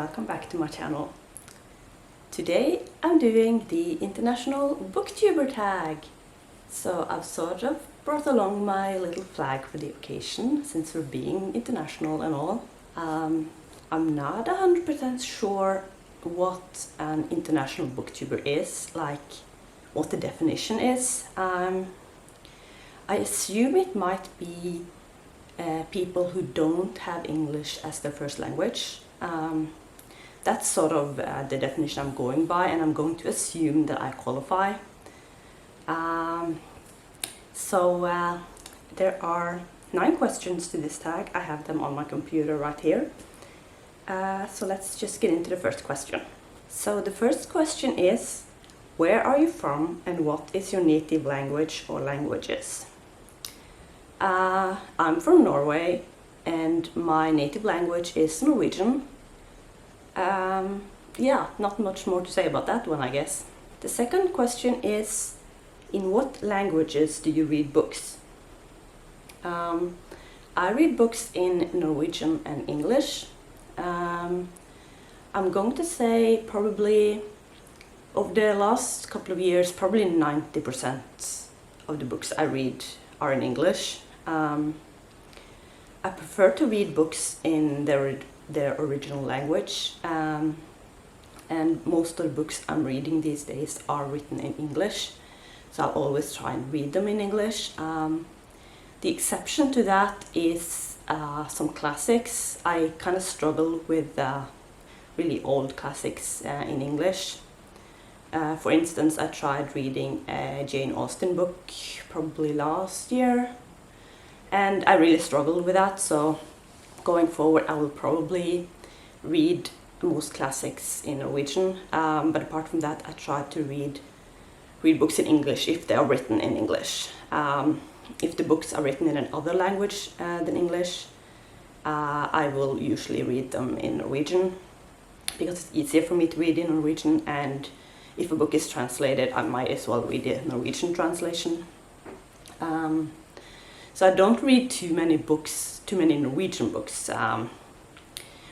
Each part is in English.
welcome back to my channel. Today I'm doing the International Booktuber Tag. So I've sort of brought along my little flag for the occasion, since we're being international and all. I'm not 100% sure what an international booktuber is, like what the definition is. I assume it might be people who don't have English as their first language. That's sort of the definition I'm going by, and I'm going to assume that I qualify. There are 9 questions to this tag. I have them on my computer right here. So let's just get into the first question. So the first question is, where are you from and what is your native language or languages? I'm from Norway and my native language is Norwegian. Yeah, not much more to say about that one, I guess. The second question is, in what languages do you read books? I read books in Norwegian and English. I'm going to say probably over the last couple of years, probably 90% of the books I read are in English. I prefer to read books in their original language, and most of the books I'm reading these days are written in English, so I'll always try and read them in English. The exception to that is some classics. I kind of struggle with really old classics in English. For instance, I tried reading a Jane Austen book probably last year, and I really struggled with that, so going forward I will probably read most classics in Norwegian, but apart from that I try to read books in English if they are written in English. If the books are written in another language than English, I will usually read them in Norwegian, because it's easier for me to read in Norwegian, and if a book is translated I might as well read the Norwegian translation. So I don't read too many Norwegian books,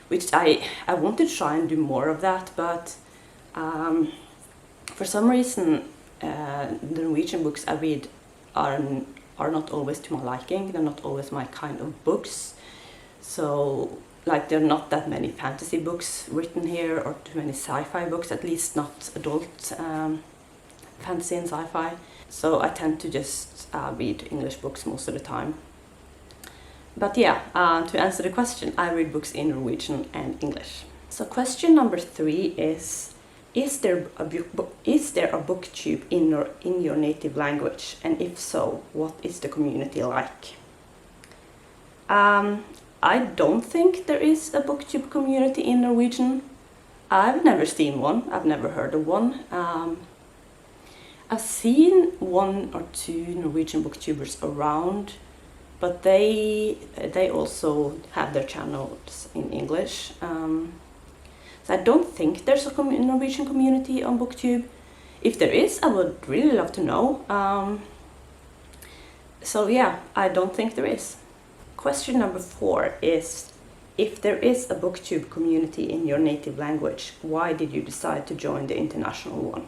which I want to try and do more of that, but for some reason the Norwegian books I read are not always to my liking. They're not always my kind of books. So like there are not that many fantasy books written here, or too many sci-fi books, at least not adult fantasy and sci-fi. So I tend to just read English books most of the time. But yeah, to answer the question, I read books in Norwegian and English. So question number 3 is there a booktube in your native language? And if so, what is the community like? I don't think there is a booktube community in Norwegian. I've never seen one. I've never heard of one. I've seen 1 or 2 Norwegian booktubers around, but they also have their channels in English. So I don't think there's a Norwegian community on Booktube. If there is, I would really love to know. So yeah, I don't think there is. Question number 4 is, if there is a Booktube community in your native language, why did you decide to join the international one?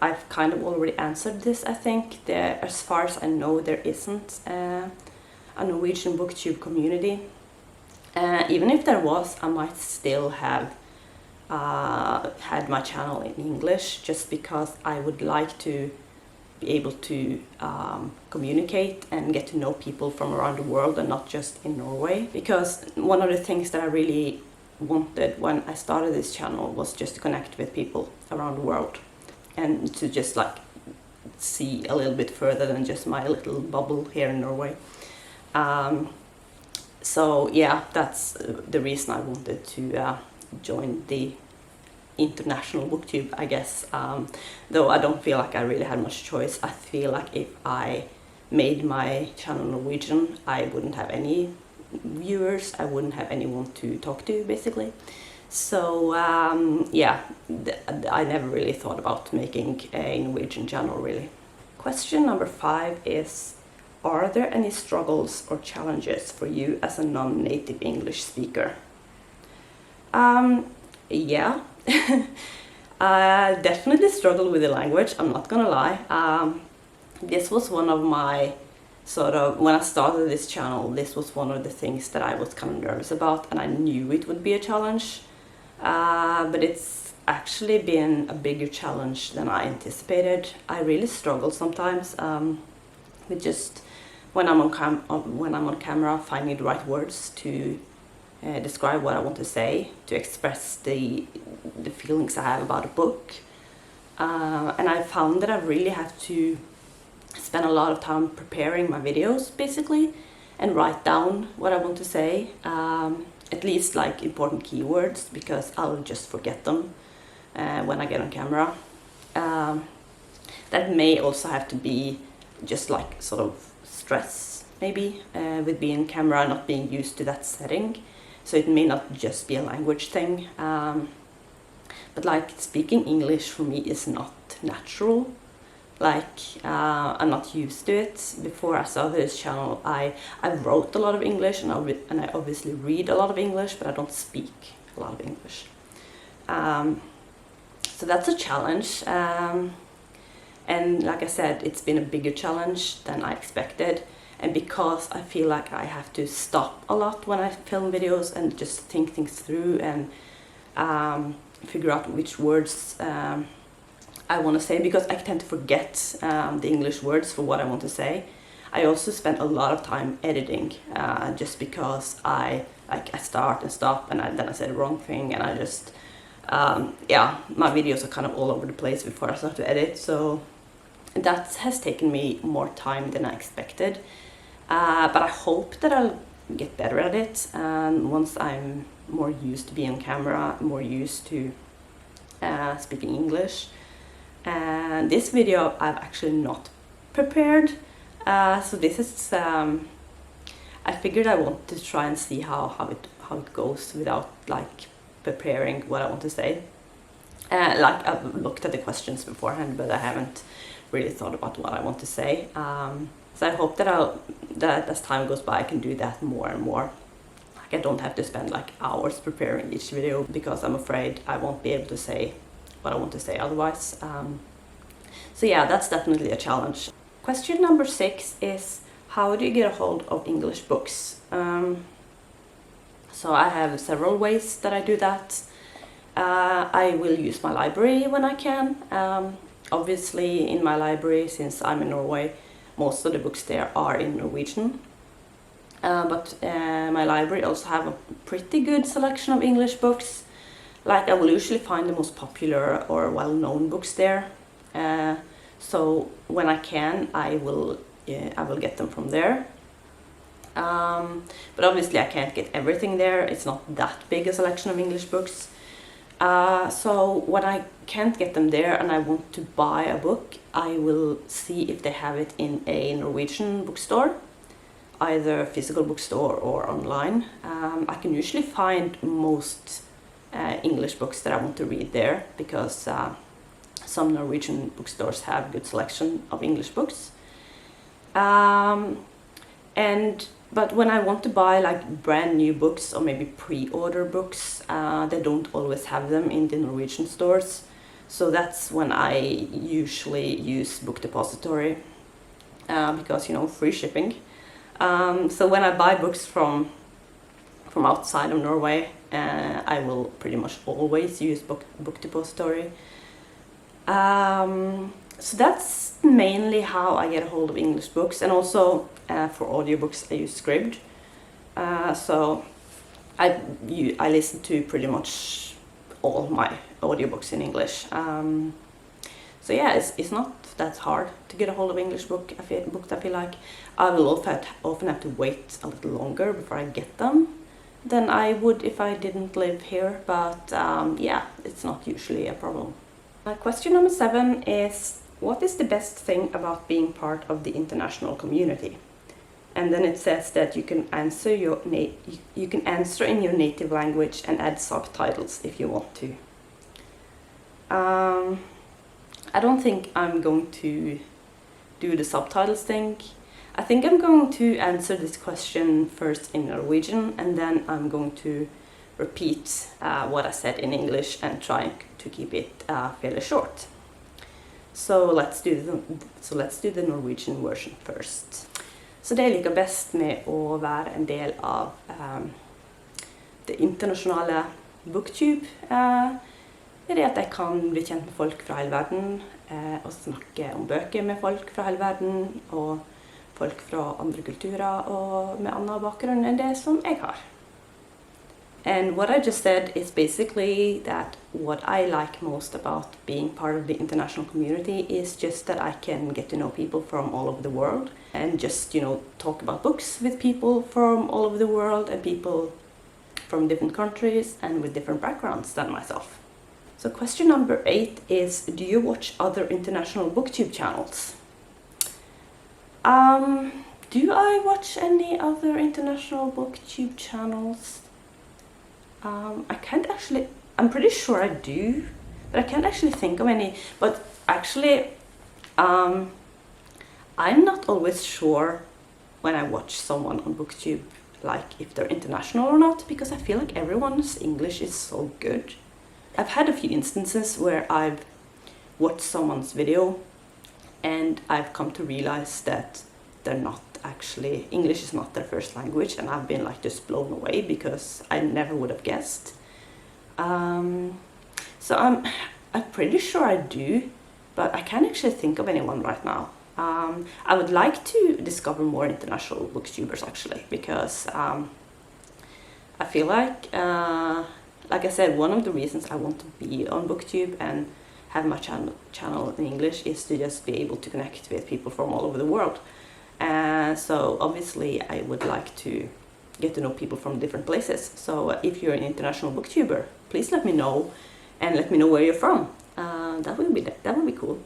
I've kind of already answered this, I think. As far as I know, there isn't a Norwegian Booktube community. Even if there was, I might still have had my channel in English, just because I would like to be able to communicate and get to know people from around the world and not just in Norway. Because one of the things that I really wanted when I started this channel was just to connect with people around the world, and to just like see a little bit further than just my little bubble here in Norway. So yeah, that's the reason I wanted to join the International Booktube, I guess. Though I don't feel like I really had much choice. I feel like if I made my channel Norwegian, I wouldn't have any viewers, I wouldn't have anyone to talk to, basically. So yeah, I never really thought about making a Norwegian channel, really. Question number 5 is, Are there any struggles or challenges for you as a non-native English speaker? Yeah. I definitely struggle with the language, I'm not gonna lie. This was one of my when I started this channel, this was one of the things that I was kind of nervous about, and I knew it would be a challenge. But it's actually been a bigger challenge than I anticipated. I really struggle sometimes with just when I'm on camera, finding the right words to describe what I want to say, to express the feelings I have about a book. And I found that I really have to spend a lot of time preparing my videos, basically, and write down what I want to say, at least like important keywords, because I'll just forget them when I get on camera. That may also have to be just like sort of stress, maybe, with being on camera, not being used to that setting. So it may not just be a language thing, but like speaking English for me is not natural. Like I'm not used to it. Before I started this channel, I wrote a lot of English, and I obviously read a lot of English, but I don't speak a lot of English. So that's a challenge, and like I said, it's been a bigger challenge than I expected. And because I feel like I have to stop a lot when I film videos and just think things through and figure out which words I want to say, because I tend to forget the English words for what I want to say. I also spend a lot of time editing, just because I start and stop, and then I say the wrong thing, and I just yeah, my videos are kind of all over the place before I start to edit. So that has taken me more time than I expected. But I hope that I'll get better at it, and once I'm more used to being on camera, more used to speaking English. And this video I've actually not prepared, so this is I figured I want to try and see how it goes without like preparing what I want to say. Like I've looked at the questions beforehand, but I haven't really thought about what I want to say. So I hope that as time goes by I can do that more and more. Like I don't have to spend like hours preparing each video, because I'm afraid I won't be able to say what I want to say otherwise. So yeah, that's definitely a challenge. Question number 6 is, how do you get a hold of English books? So I have several ways that I do that. I will use my library when I can. Obviously in my library, since I'm in Norway, most of the books there are in Norwegian. But my library also have a pretty good selection of English books. Like I will usually find the most popular or well-known books there. So when I can, I will get them from there. But obviously I can't get everything there. It's not that big a selection of English books. So when I can't get them there and I want to buy a book, I will see if they have it in a Norwegian bookstore, either a physical bookstore or online. I can usually find most English books that I want to read there, because some Norwegian bookstores have good selection of English books. But when I want to buy like brand new books or maybe pre-order books, they don't always have them in the Norwegian stores. So that's when I usually use Book Depository, because, you know, free shipping. So when I buy books from outside of Norway, I will pretty much always use Book Depository. So that's mainly how I get a hold of English books, and also for audiobooks I use Scribd. So I listen to pretty much all my audiobooks in English. So yeah, it's not that hard to get a hold of English books. I feel like I will often have to wait a little longer before I get them than I would if I didn't live here, but yeah, it's not usually a problem. Question number 7 is, what is the best thing about being part of the international community? And then it says that you can answer in your native language and add subtitles if you want to. I don't think I'm going to do the subtitles thing. I think I'm going to answer this question first in Norwegian, and then I'm going to repeat what I said in English and trying to keep it fairly short. So let's do the Norwegian version first. Så det jeg liker best med å være en del av det internasjonale Booktube, er det at jeg kan bli kjent med folk fra hele verden, og snakke om bøker med folk fra hele verden, og folk fra andre kulturer og med annen bakgrunn enn det som jeg har. And what I just said is basically that what I like most about being part of the international community is just that I can get to know people from all over the world and just, you know, talk about books with people from all over the world and people from different countries and with different backgrounds than myself. So question number 8 is, do you watch other international booktube channels? Do I watch any other international booktube channels? I can't actually, I'm pretty sure I do, but I can't actually think of any. But actually, I'm not always sure when I watch someone on Booktube, like if they're international or not, because I feel like everyone's English is so good. I've had a few instances where I've watched someone's video and I've come to realize that they're not actually, English is not their first language, and I've been like just blown away because I never would have guessed. So I'm pretty sure I do, but I can't actually think of anyone right now. I would like to discover more international booktubers actually, because I feel like I said, one of the reasons I want to be on Booktube and have my channel in English is to just be able to connect with people from all over the world. So obviously I would like to get to know people from different places. So if you're an international booktuber, please let me know, and let me know where you're from. That would be cool.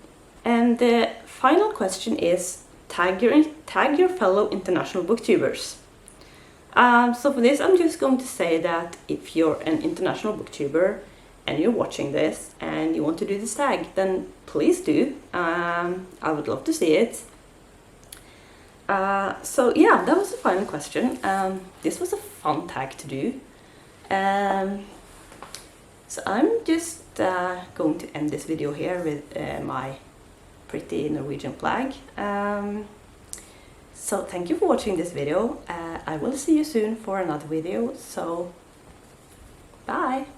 And the final question is, tag your fellow international booktubers. So for this, I'm just going to say that if you're an international booktuber and you're watching this and you want to do this tag, then please do. I would love to see it. So yeah, that was the final question. This was a fun tag to do. So I'm just going to end this video here with my pretty Norwegian flag. So thank you for watching this video. I will see you soon for another video, so bye!